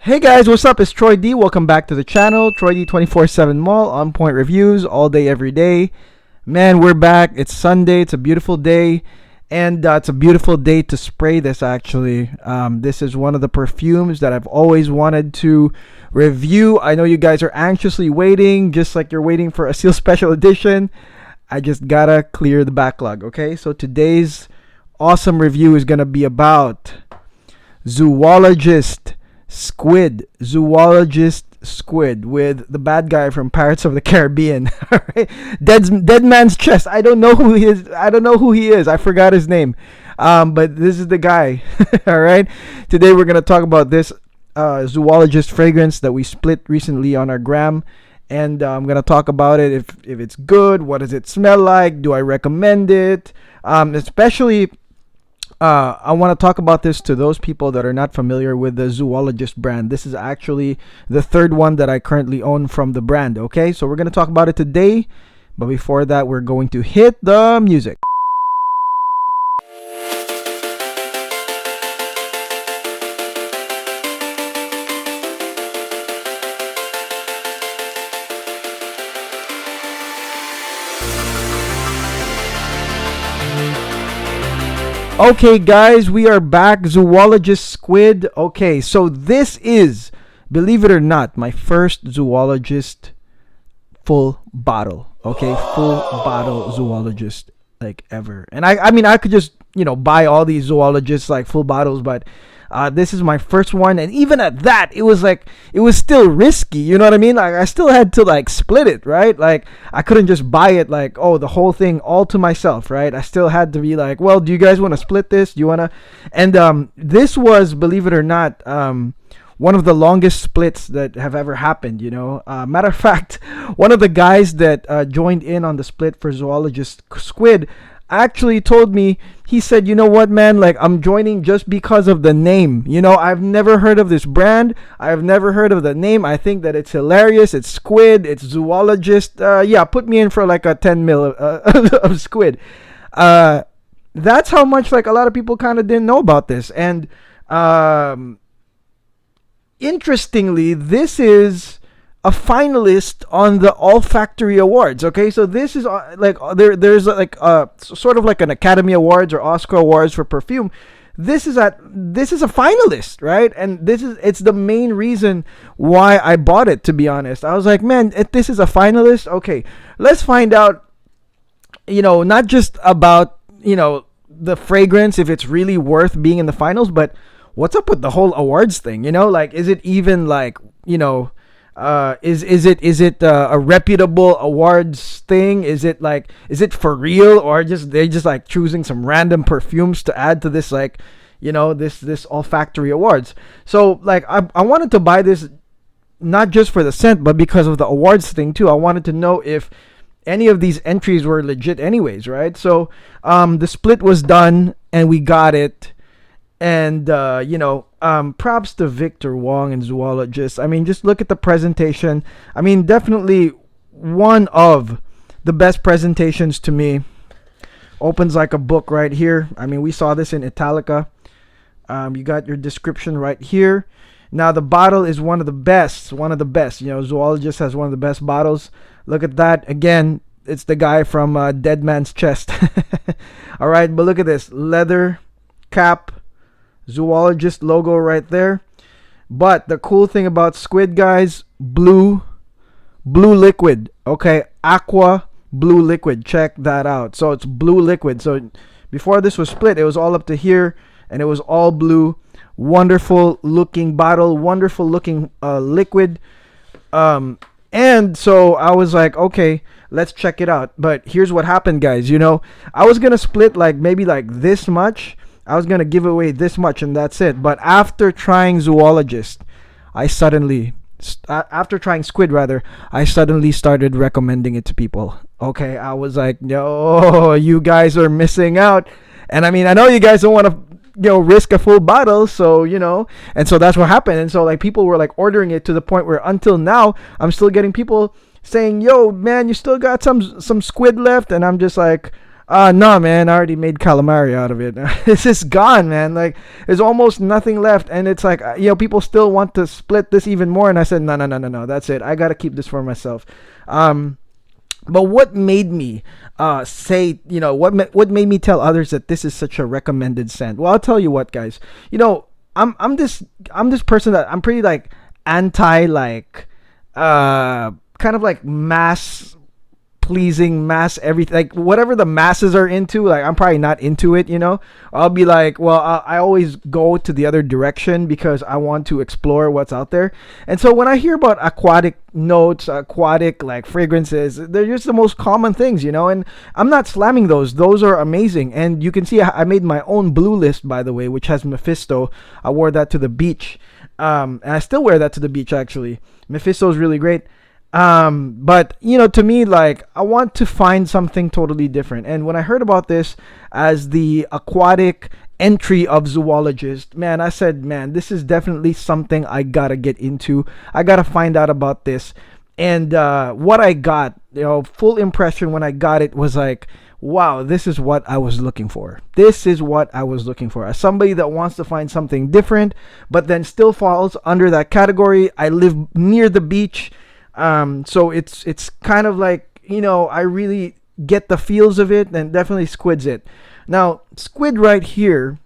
Hey guys, what's up? It's Troy D. Welcome back to the channel. Troy D 24/7 Mall, on point reviews all day, every day. Man, we're back. It's Sunday. It's a beautiful day. And it's a beautiful day to spray this actually. This is one of the perfumes that I've always wanted to review. I know you guys are anxiously waiting, just like you're waiting for a Seal Special Edition. I just gotta clear the backlog, okay? So today's awesome review is gonna be about Zoologist Squid with the bad guy from Pirates of the Caribbean. All right, Dead Man's Chest. I don't know who he is. I forgot his name. But this is the guy. All right. Today we're gonna talk about this zoologist fragrance that we split recently on our gram, and I'm gonna talk about it. If it's good, what does it smell like? Do I recommend it? Especially. I want to talk about this to those people that are not familiar with the Zoologist brand. This is actually the third one that I currently own from the brand. Okay, so we're going to talk about it today. But before that, we're going to hit the music. Okay guys, we are back. Zoologist Squid. Okay, so this is, believe it or not, my first Zoologist full bottle. Okay, full bottle Zoologist like ever. And I mean I could just, buy all these Zoologists like full bottles, but this is my first one, and even at that, it was still risky. You know what I mean? Like I still had to like split it, right? Like I couldn't just buy it like, oh, the whole thing all to myself, right? I still had to be like, well, do you guys want to split this? Do you wanna? And this was, believe it or not, one of the longest splits that have ever happened. Matter of fact, one of the guys that joined in on the split for Zoologist Squid actually told me, he said, you know what, man, like I'm joining just because of the name. I've never heard of this brand. I've never heard of the name. I think that it's hilarious. It's Squid. It's Zoologist. Yeah, put me in for like a 10 mil of Squid. That's how much like a lot of people kind of didn't know about this. And interestingly, this is a finalist on the Olfactory Awards. Okay, so this is there's like sort of like an Academy Awards or Oscar Awards for perfume. This is a finalist, right? And it's the main reason why I bought it, to be honest. I was like, man, if this is a finalist, okay, let's find out, not just about, the fragrance, if it's really worth being in the finals, but what's up with the whole awards thing? Like, is it even like, is it a reputable awards thing? Is it for real, or they're just like choosing some random perfumes to add to this, like, this Olfactory Awards? So like I wanted to buy this not just for the scent, but because of the awards thing too. I wanted to know if any of these entries were legit anyways, right? So the split was done and we got it. And props to Victor Wong and Zoologist. I mean, just look at the presentation. I mean, definitely one of the best presentations to me. Opens like a book right here. I mean, we saw this in Italica. You got your description right here. Now the bottle is one of the best. Zoologist has one of the best bottles. Look at that. Again, it's the guy from Dead Man's Chest. All right, but look at this leather cap. Zoologist logo right there. But the cool thing about Squid, guys, blue liquid. Okay, aqua blue liquid. Check that out. So it's blue liquid. So before this was split, it was all up to here and it was all blue. Wonderful looking bottle, wonderful looking liquid. And so I was like, okay, let's check it out. But here's what happened, guys. I was gonna split like maybe like this much. I was going to give away this much and that's it. But after trying Zoologist, after trying Squid rather, I suddenly started recommending it to people. Okay, I was like, no, you guys are missing out. And I mean, I know you guys don't want to, risk a full bottle. So, and so that's what happened. And so like people were like ordering it to the point where until now, I'm still getting people saying, yo, man, you still got some Squid left. And I'm just like, No, man, I already made calamari out of it. It's just gone, man. Like, there's almost nothing left, and it's like, people still want to split this even more, and I said, no, no, no, no, no, that's it. I gotta keep this for myself. Um, but what made me say, what made me tell others that this is such a recommended scent? Well, I'll tell you what, guys. I'm this person that I'm pretty like anti like kind of like mass pleasing, mass everything, like whatever the masses are into, like I'm probably not into it. I'll be like, well, I always go to the other direction because I want to explore what's out there. And so when I hear about aquatic notes, aquatic like fragrances, they're just the most common things, and I'm not slamming those are amazing. And you can see I made my own blue list, by the way, which has Mephisto. I wore that to the beach, and I still wear that to the beach. Actually, Mephisto is really great. But to me, like, I want to find something totally different. And when I heard about this as the aquatic entry of Zoologist, man, I said, man, this is definitely something I gotta get into. I gotta find out about this. And what I got, full impression when I got it was like, wow, this is what I was looking for. This is what I was looking for. As somebody that wants to find something different, but then still falls under that category. I live near the beach. So it's kind of like, I really get the feels of it, and definitely Squid's it. Now, Squid right here,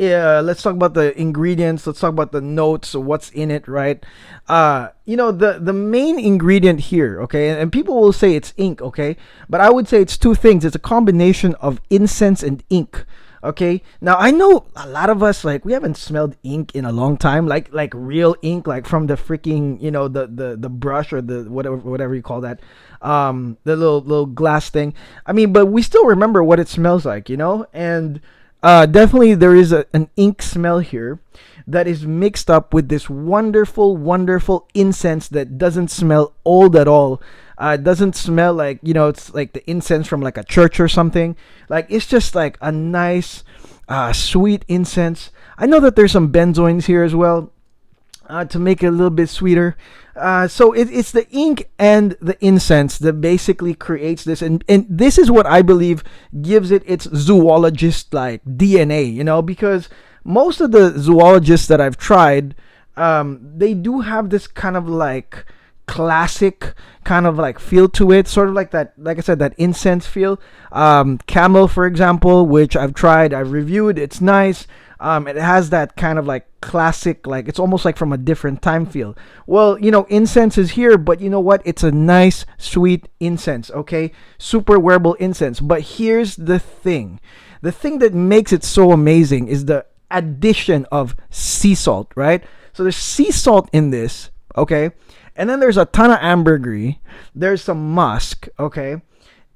let's talk about the ingredients. Let's talk about the notes, so what's in it, right? The main ingredient here, okay, and people will say it's ink, okay, but I would say it's two things. It's a combination of incense and ink. Okay, now I know a lot of us, like, we haven't smelled ink in a long time, like real ink, like from the freaking, the brush, or the whatever you call that, the little glass thing. I mean, but we still remember what it smells like, and definitely there is an ink smell here that is mixed up with this wonderful, wonderful incense that doesn't smell old at all. It doesn't smell like, it's like the incense from like a church or something. Like, it's just like a nice, sweet incense. I know that there's some benzoins here as well, to make it a little bit sweeter. So it's the ink and the incense that basically creates this. And this is what I believe gives it its zoologist like DNA, because most of the zoologists that I've tried, they do have this kind of like classic kind of like feel to it, sort of like that, like I said, that incense feel. Camel, for example, which I've tried, I've reviewed, it's nice. It has that kind of like classic, like it's almost like from a different time feel. Well, incense is here, but you know what, it's a nice sweet incense, okay, super wearable incense. But here's the thing that makes it so amazing is the addition of sea salt, right? So there's sea salt in this, okay, and then there's a ton of ambergris, there's some musk, okay,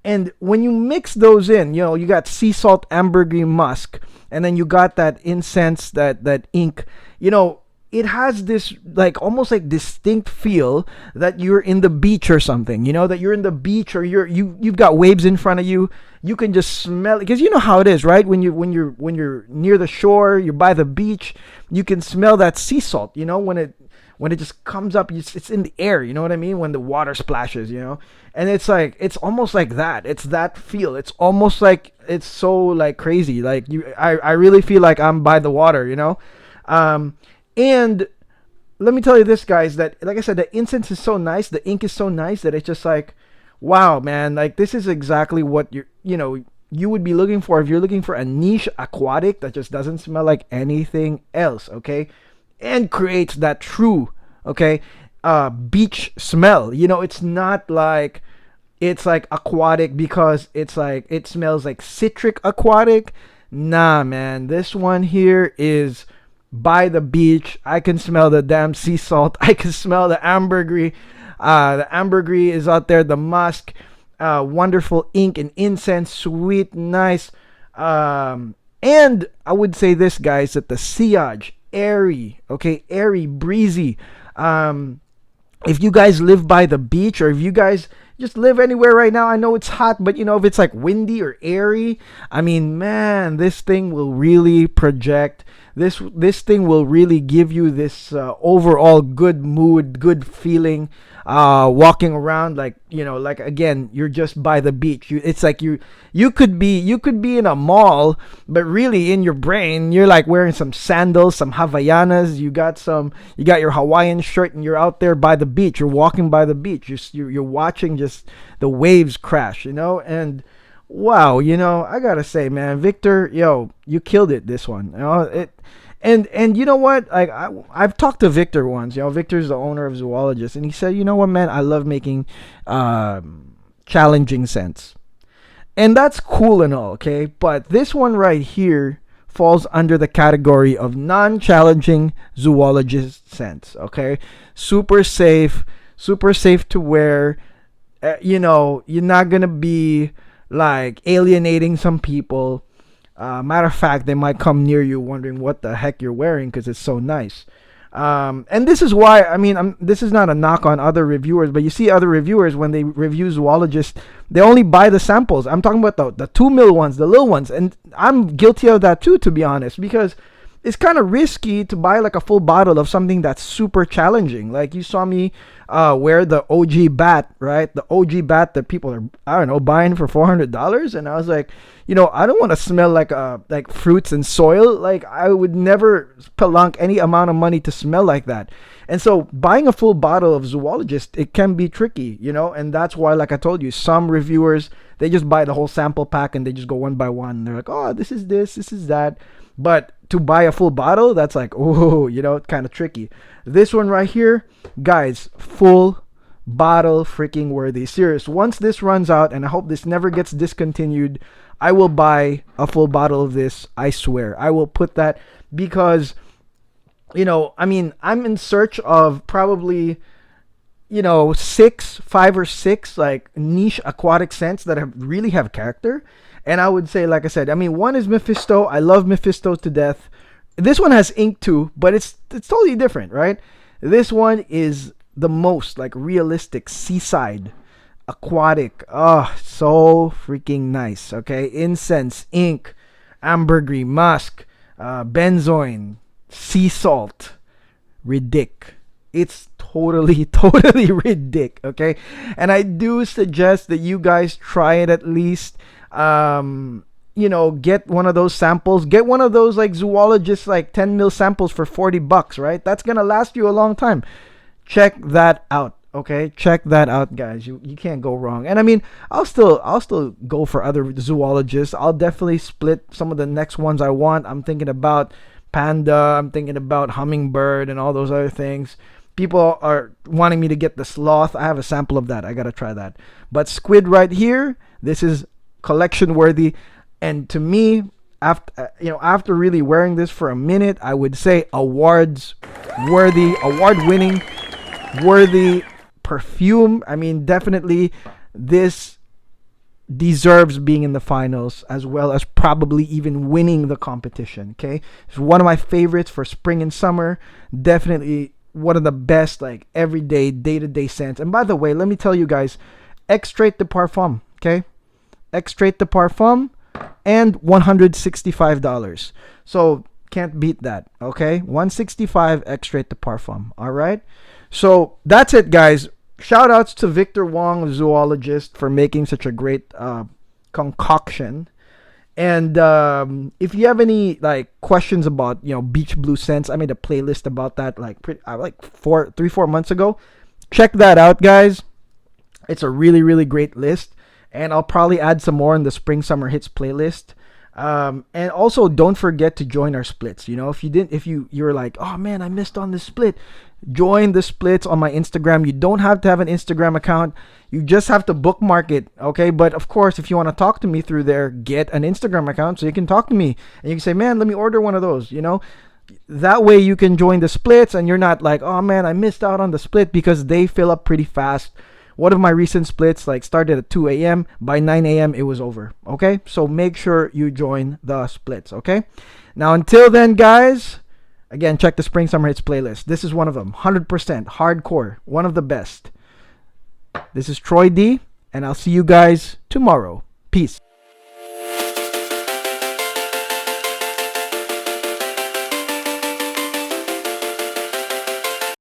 and when you mix those in, you got sea salt, ambergris, musk, and then you got that incense, that ink, it has this like almost like distinct feel that you're in the beach or something, that you're in the beach, or you've got waves in front of you. You can just smell it, because you know how it is, right? When you're near the shore, you're by the beach, you can smell that sea salt, when it just comes up, it's in the air, you know what I mean? When the water splashes, and it's like, it's almost like that. It's that feel. It's almost like, it's so like crazy. Like I really feel like I'm by the water, and let me tell you this, guys, that, like I said, the incense is so nice, the ink is so nice, that it's just like, wow, man, like this is exactly what you would be looking for if you're looking for a niche aquatic that just doesn't smell like anything else, okay? And creates that true, okay, beach smell. It's not like, it's like aquatic because it's like, it smells like citric aquatic. Nah, man, this one here is by the beach. I can smell the damn sea salt. I can smell the ambergris. The ambergris is out there, the musk, wonderful ink and incense, sweet, nice. And I would say this, guys, that the sillage, airy, okay, airy, breezy. If you guys live by the beach, or if you guys just live anywhere right now, I know it's hot, but if it's like windy or airy, I mean, man, this thing will really project This thing will really give you this overall good mood, good feeling. Walking around, like, like, again, you're just by the beach. It's like you could be in a mall, but really in your brain you're like wearing some sandals, some Havaianas. You got your Hawaiian shirt, and you're out there by the beach. You're walking by the beach. You're watching just the waves crash. And wow, I gotta say, man, Victor, you killed it this one. And you know what? Like, I've talked to Victor once. Victor's the owner of Zoologist, and he said, you know what, man, I love making challenging scents, and that's cool and all, okay. But this one right here falls under the category of non-challenging zoologist scents. Okay, super safe to wear. You're not gonna be like alienating some people. Matter of fact, they might come near you wondering what the heck you're wearing because it's so nice. And this is why, this is not a knock on other reviewers, but you see other reviewers, when they review zoologists, they only buy the samples. I'm talking about the 2 ml ones, the little ones. And I'm guilty of that too, to be honest, because it's kind of risky to buy like a full bottle of something that's super challenging. Like, you saw me wear the OG bat, right? The OG bat that people are, I don't know, buying for $400. And I was like, I don't want to smell like fruits and soil. Like, I would never pelunk any amount of money to smell like that. And so buying a full bottle of Zoologist, it can be tricky, and that's why, like I told you, some reviewers, they just buy the whole sample pack and they just go one by one. They're like, oh, this is that. But to buy a full bottle, that's like, oh, kind of tricky. This one right here, guys, full bottle freaking worthy. Serious. Once this runs out, and I hope this never gets discontinued, I will buy a full bottle of this. I swear. I will put that, because, I'm in search of probably, 5 or 6 like niche aquatic scents that really have character. And I would say, like I said, one is Mephisto. I love Mephisto to death. This one has ink too, but it's totally different, right? This one is the most like realistic seaside aquatic. Oh, so freaking nice. Okay, incense, ink, ambergris, musk, benzoin, sea salt, ridic. It's totally ridic. Okay, and I do suggest that you guys try it at least. Get one of those samples. Get one of those like Zoologist like 10 ml samples for $40, right? That's gonna last you a long time. Check that out. Okay, check that out, guys. You can't go wrong. And I'll still go for other zoologists. I'll definitely split some of the next ones I want. I'm thinking about panda. I'm thinking about hummingbird and all those other things. People are wanting me to get the sloth. I have a sample of that. I gotta try that. But squid right here, this is collection worthy. And to me, after really wearing this for a minute, I would say awards worthy, award winning, worthy perfume. Definitely this deserves being in the finals, as well as probably even winning the competition. Okay, it's one of my favorites for spring and summer. Definitely one of the best like everyday day-to-day scents. And by the way, let me tell you guys, Extrait de Parfum. Okay, Extrait de Parfum, and $165. So can't beat that. Okay, $165 Extrait de Parfum. All right, so that's it, guys. Shout outs to Victor Wong, Zoologist, for making such a great concoction. And if you have any like questions about beach blue scents, I made a playlist about that like 3-4 months ago. Check that out, guys. It's a really great list. And I'll probably add some more in the Spring Summer Hits playlist. And also, don't forget to join our splits. If you're like, oh man, I missed on this split, join the splits on my Instagram. You don't have to have an Instagram account. You just have to bookmark it, okay? But of course, if you want to talk to me through there, get an Instagram account so you can talk to me. And you can say, man, let me order one of those, That way you can join the splits, and you're not like, oh man, I missed out on the split, because they fill up pretty fast. One of my recent splits started at 2 a.m. By 9 a.m. it was over. Okay? So make sure you join the splits. Okay? Now, until then, guys, again, check the Spring Summer Hits playlist. This is one of them. 100% hardcore. One of the best. This is Troy D, and I'll see you guys tomorrow. Peace.